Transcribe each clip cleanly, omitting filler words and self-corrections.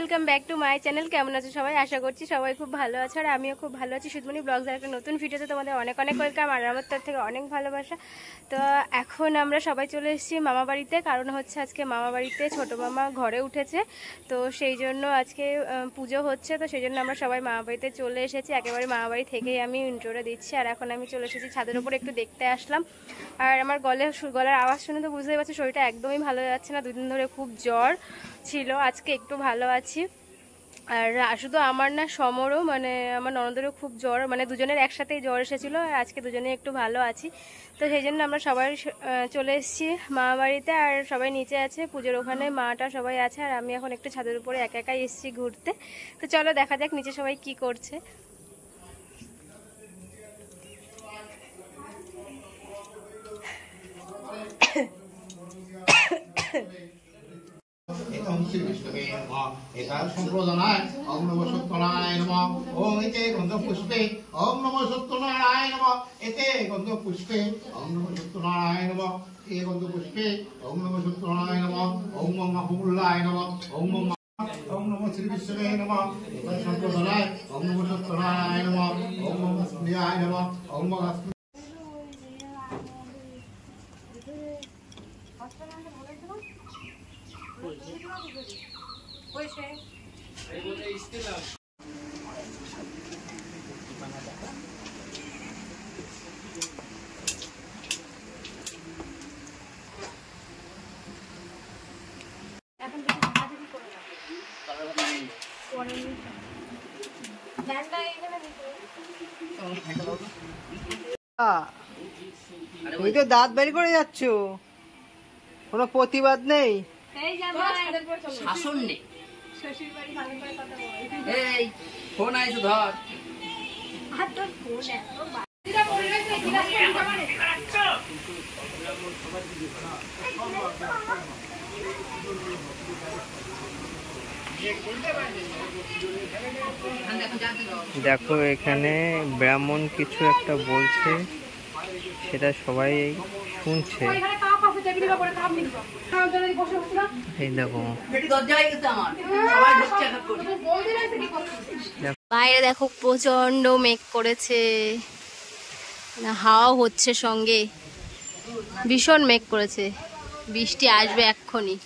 Welcome back to my channel. কেমন আছো সবাই? আশা করছি সবাই খুব ভালো আছে আর আমিও খুব ভালো আছি। সুদমণি ব্লগস আর একটা নতুন ভিডিওতে তোমাদের অনেক অনেক ওয়েলকাম আর আমার তরফ থেকে অনেক ভালোবাসা। তো এখন আমরা সবাই চলে এসেছি মামা বাড়িতে, কারণ হচ্ছে আজকে মামা বাড়িতে ছোটো মামা ঘরে উঠেছে, তো সেই জন্য আজকে পুজো হচ্ছে, তো সেই জন্য আমরা সবাই মামা বাড়িতে চলে এসেছি। একেবারে মামা বাড়ি থেকেই আমি ইন্ট্রোটা দিচ্ছি। আর এখন আমি চলে এসেছি ছাদের উপরে একটু দেখতে আসলাম। আর আমার গলার আওয়াজ শুনে তো বুঝতেই পারছি শরীরটা একদমই ভালো যাচ্ছে না, দুদিন ধরে খুব জ্বর ছিল, আজকে একটু ভালো আছি। আর শুধু আমার না, সমরও মানে আমার ননদেরও খুব জ্বর, মানে দুজনের একসাথেই জ্বর এসেছিলো, আর আজকে দুজনে একটু ভালো আছি। তো সেই জন্য আমরা সবাই চলে এসেছি মামা বাড়িতে, আর সবাই নিচে আছে পুজোর ওখানে, মাটা সবাই আছে, আর আমি এখন একটু ছাদের উপরে একা একাই এসেছি ঘুরতে। তো চলো দেখা যাক নিচে সবাই কি করছে। সম্প্রদানায় ওম নমঃ সত্যনারায়ণ নমঃ। ওম এতে গন্ধ পুষ্পে ওম নমঃ সত্যনারায়ণ নমঃ। এতে গন্ধ পুষ্পে ওম নমঃ সত্যনারায়ণ নমঃ। এ গন্ধ পুষ্পে ওম নমঃ সত্যনারায়ণ নমঃ। ওম নমঃ মহাপুল্লায় নমঃ। ওম নমঃ ওম নমঃ শ্রী বিষ্ণুবে নমঃ। এতে সম্প্রদানায় ওম নমঃ সত্যনারায়ণ নমঃ। ওম নমঃ সূর্যায় নমঃ। ওম নমঃ তুমি তো দাঁত বের করে যাচ্ছ, কোনো প্রতিবাদ নেই, শাসন নেই। এই ফোন আইছে ধর। দেখো এখানে ব্রাহ্মণ কিছু একটা বলছে, সেটা সবাই শুনছে। এই দেখো বাইরে দেখো প্রচন্ড মেঘ করেছে, হাওয়া হচ্ছে সঙ্গে, ভীষণ মেঘ করেছে, বৃষ্টি আসবে এক্ষুনি।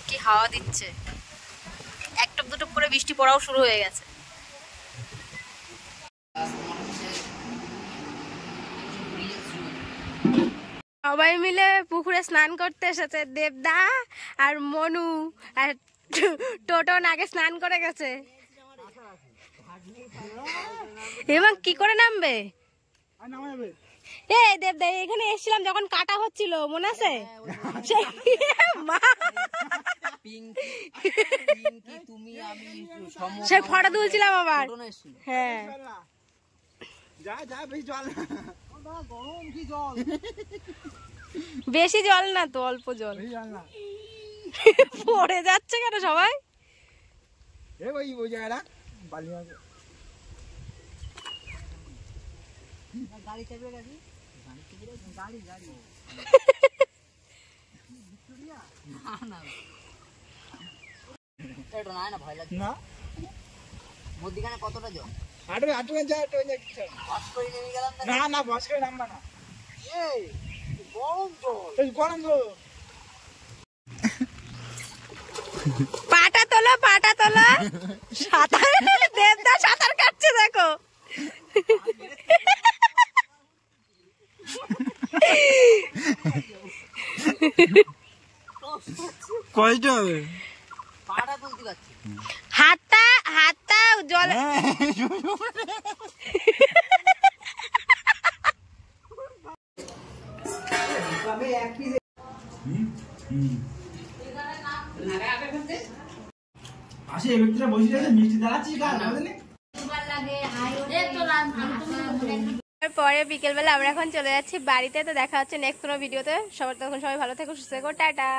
কি হাওয়া দিচ্ছে, একটুপ দুটুপ করে বৃষ্টি পড়াও শুরু হয়ে গেছে। সবাই মিলে পুকুরে স্নান করতে এসেছে, দেবদা আর মনু আর টোটন আগে স্নান করে গেছে। এবং কি করে নামবে? এই দেবদা এখানে এসেছিলাম যখন কাটা হচ্ছিল, মনে আছে? সে ফটো তুলছিলাম আবার। হ্যাঁ বেশি জল না তো, অল্প জল। পড়ে যাচ্ছে কেন সবাই? কতটা জল? পাটা তোলো, পাটা তোলো। সাঁতার, দেবদা সাঁতার কাটছে দেখো। কষ্ট হবে, পাটা তুলতে পারছি। হাতটা হাতটা জল। পরে বিকেলবেলা আমরা এখন চলে যাচ্ছি বাড়িতে। তো দেখা হচ্ছে নেক্সট কোনো ভিডিওতে। সবার তখন সবাই ভালো থেকো, সুস্থ থেকো, টাটা।